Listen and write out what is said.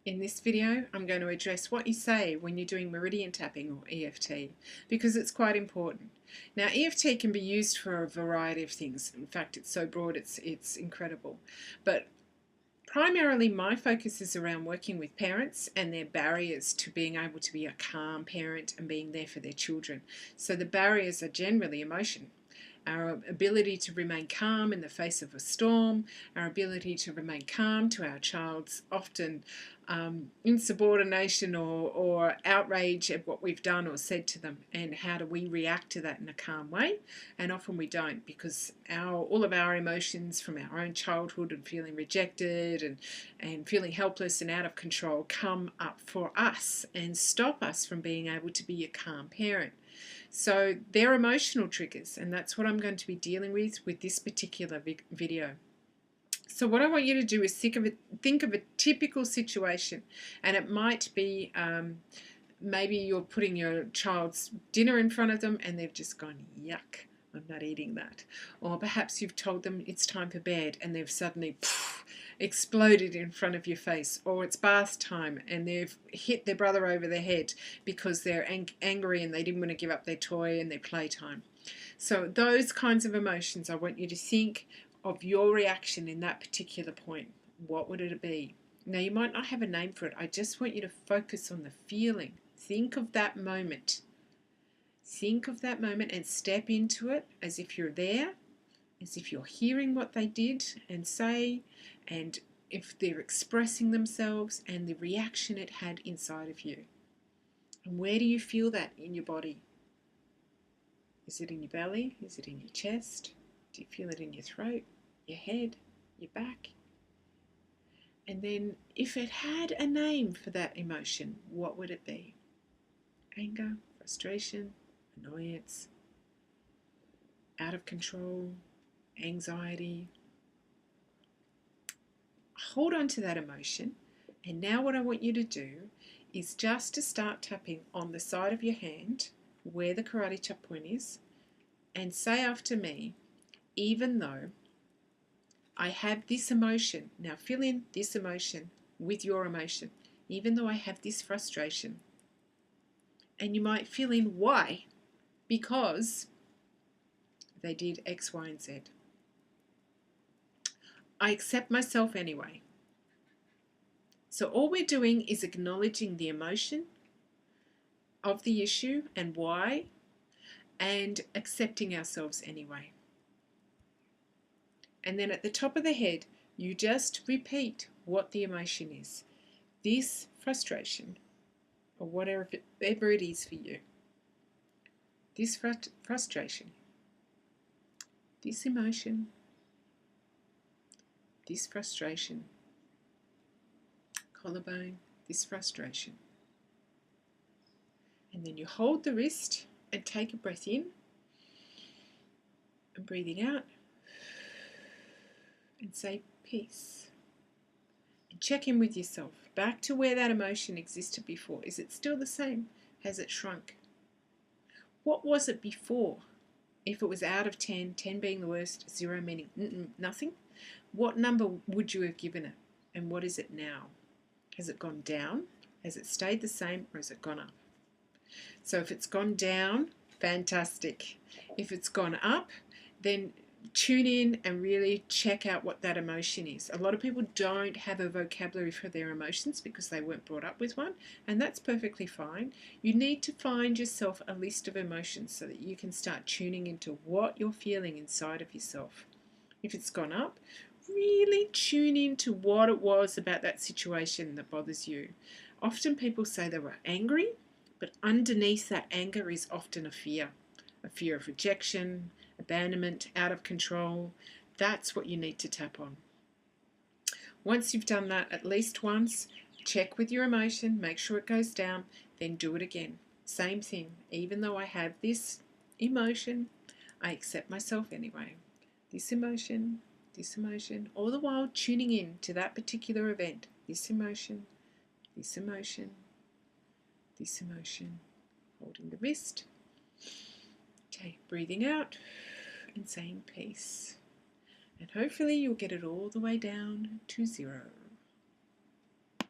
In this video, I'm going to address what you say when you're doing Meridian Tapping or EFT, because it's quite important. Now, EFT can be used for a variety of things. In fact, it's so broad, it's incredible. But primarily, my focus is around working with parents and their barriers to being able to be a calm parent and being there for their children. So the barriers are generally emotion. Our ability to remain calm in the face of a storm, our ability to remain calm to our child's often insubordination or outrage at what we've done or said to them, and how do we react to that in a calm way. And often we don't, because all of our emotions from our own childhood and feeling rejected and feeling helpless and out of control come up for us and stop us from being able to be a calm parent. So they're emotional triggers, and that's what I'm going to be dealing with this particular video. So what I want you to do is think of a typical situation, and it might be maybe you're putting your child's dinner in front of them and they've just gone, yuck, I'm not eating that. Or perhaps you've told them it's time for bed and they've suddenly exploded in front of your face. Or it's bath time and they've hit their brother over the head because they're angry and they didn't want to give up their toy and their playtime. So those kinds of emotions, I want you to think of your reaction in that particular point. What would it be? Now, you might not have a name for it. I just want you to focus on the feeling. Think of that moment. Think of that moment and step into it as if you're there, as if you're hearing what they did and say, and if they're expressing themselves and the reaction it had inside of you. And where do you feel that in your body? Is it in your belly? Is it in your chest? Do you feel it in your throat, your head, your back? And then if it had a name for that emotion, what would it be? Anger, frustration, annoyance, out of control, anxiety. Hold on to that emotion. And now what I want you to do is just to start tapping on the side of your hand where the karate chop point is, and say after me, even though I have this emotion, now fill in this emotion with your emotion, even though I have this frustration. And you might fill in why, because they did X, Y, and Z. I accept myself anyway. So all we're doing is acknowledging the emotion of the issue and why, and accepting ourselves anyway. And then at the top of the head, you just repeat what the emotion is. This frustration, or whatever it is for you. This frustration, this emotion, this frustration, collarbone, this frustration. And then you hold the wrist and take a breath in and breathing out and say peace. And check in with yourself, back to where that emotion existed before. Is it still the same? Has it shrunk? What was it before? If it was out of 10, 10 being the worst, 0 meaning nothing, what number would you have given it? And what is it now? Has it gone down? Has it stayed the same, or has it gone up? So if it's gone down, fantastic. If it's gone up, then tune in and really check out what that emotion is. A lot of people don't have a vocabulary for their emotions because they weren't brought up with one, and that's perfectly fine. You need to find yourself a list of emotions so that you can start tuning into what you're feeling inside of yourself. If it's gone up, really tune into what it was about that situation that bothers you. Often people say they were angry, but underneath that anger is often a fear of rejection, abandonment, out of control. That's what you need to tap on. Once you've done that at least once, check with your emotion, make sure it goes down, then do it again. Same thing. Even though I have this emotion, I accept myself anyway. This emotion, all the while tuning in to that particular event. This emotion, this emotion, this emotion. Holding the wrist, breathing out and saying peace. And hopefully you'll get it all the way down to 0.